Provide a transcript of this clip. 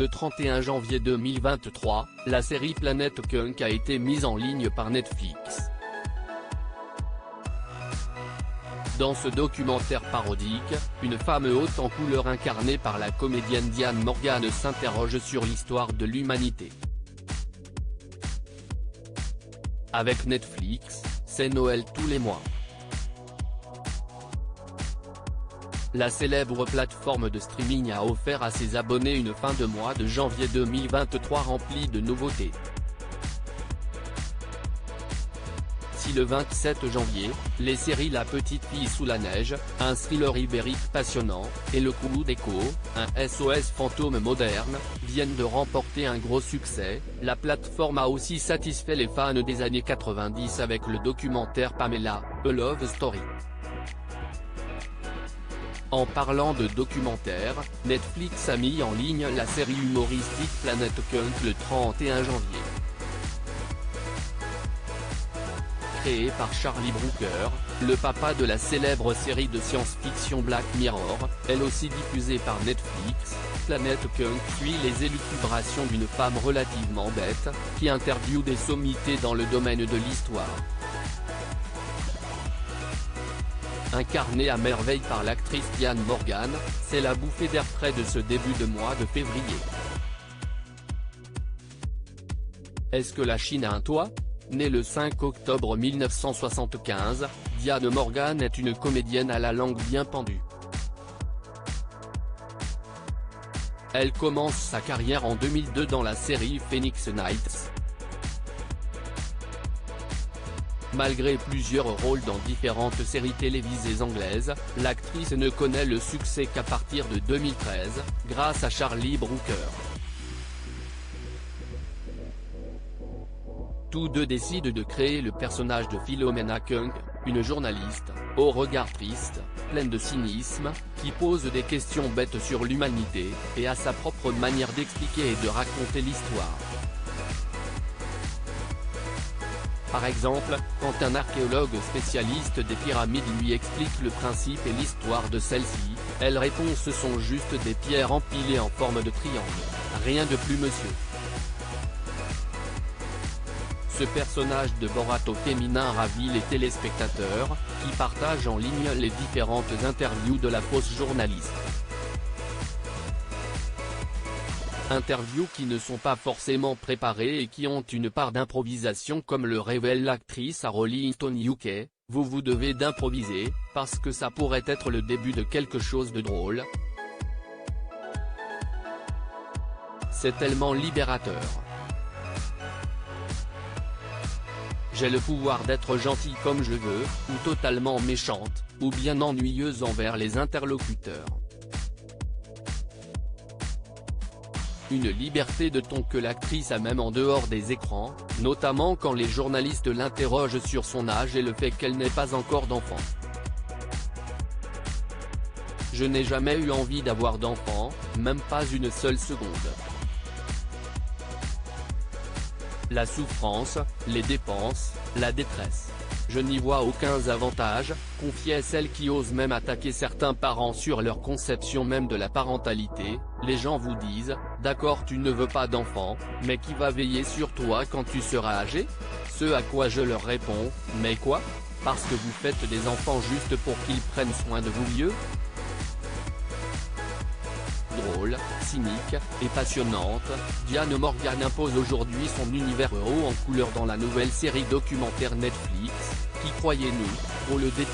Le 31 janvier 2023, la série Planet Kunk a été mise en ligne par Netflix. Dans ce documentaire parodique, une femme haute en couleur incarnée par la comédienne Diane Morgan s'interroge sur l'histoire de l'humanité. Avec Netflix, c'est Noël tous les mois. La célèbre plateforme de streaming a offert à ses abonnés une fin de mois de janvier 2023 remplie de nouveautés. Si le 27 janvier, les séries La Petite Fille sous la neige, un thriller ibérique passionnant, et Le Coup d'Écho, un SOS fantôme moderne, viennent de remporter un gros succès, la plateforme a aussi satisfait les fans des années 90 avec le documentaire Pamela, A Love Story. En parlant de documentaire, Netflix a mis en ligne la série humoristique Planet Kunk le 31 janvier. Créé par Charlie Brooker, le papa de la célèbre série de science-fiction Black Mirror, elle aussi diffusée par Netflix, Planet Kunk suit les élucubrations d'une femme relativement bête, qui interviewe des sommités dans le domaine de l'histoire. Incarnée à merveille par l'actrice Diane Morgan, c'est la bouffée d'air frais de ce début de mois de février. Est-ce que la Chine a un toit ? Née le 5 octobre 1975, Diane Morgan est une comédienne à la langue bien pendue. Elle commence sa carrière en 2002 dans la série Phoenix Nights. Malgré plusieurs rôles dans différentes séries télévisées anglaises, l'actrice ne connaît le succès qu'à partir de 2013, grâce à Charlie Brooker. Tous deux décident de créer le personnage de Philomena Kunk, une journaliste, au regard triste, pleine de cynisme, qui pose des questions bêtes sur l'humanité, et a sa propre manière d'expliquer et de raconter l'histoire. Par exemple, quand un archéologue spécialiste des pyramides lui explique le principe et l'histoire de celle-ci, elle répond « ce sont juste des pierres empilées en forme de triangle, rien de plus monsieur ». Ce personnage de Borat au féminin ravit les téléspectateurs, qui partagent en ligne les différentes interviews de la fausse journaliste. Interviews qui ne sont pas forcément préparées et qui ont une part d'improvisation comme le révèle l'actrice à Rolling Stone UK, vous devez d'improviser, parce que ça pourrait être le début de quelque chose de drôle. C'est tellement libérateur. J'ai le pouvoir d'être gentille comme je veux, ou totalement méchante, ou bien ennuyeuse envers les interlocuteurs. Une liberté de ton que l'actrice a même en dehors des écrans, notamment quand les journalistes l'interrogent sur son âge et le fait qu'elle n'ait pas encore d'enfant. Je n'ai jamais eu envie d'avoir d'enfant, même pas une seule seconde. La souffrance, les dépenses, la détresse. Je n'y vois aucun avantage, confiait celle qui ose même attaquer certains parents sur leur conception même de la parentalité. Les gens vous disent, d'accord tu ne veux pas d'enfant, mais qui va veiller sur toi quand tu seras âgé ? Ce à quoi je leur réponds, mais quoi ? Parce que vous faites des enfants juste pour qu'ils prennent soin de vous vieux ? Drôle, cynique, et passionnante, Diane Morgan impose aujourd'hui son univers haut en couleur dans la nouvelle série documentaire Netflix, qui croyez-nous, vaut le détour.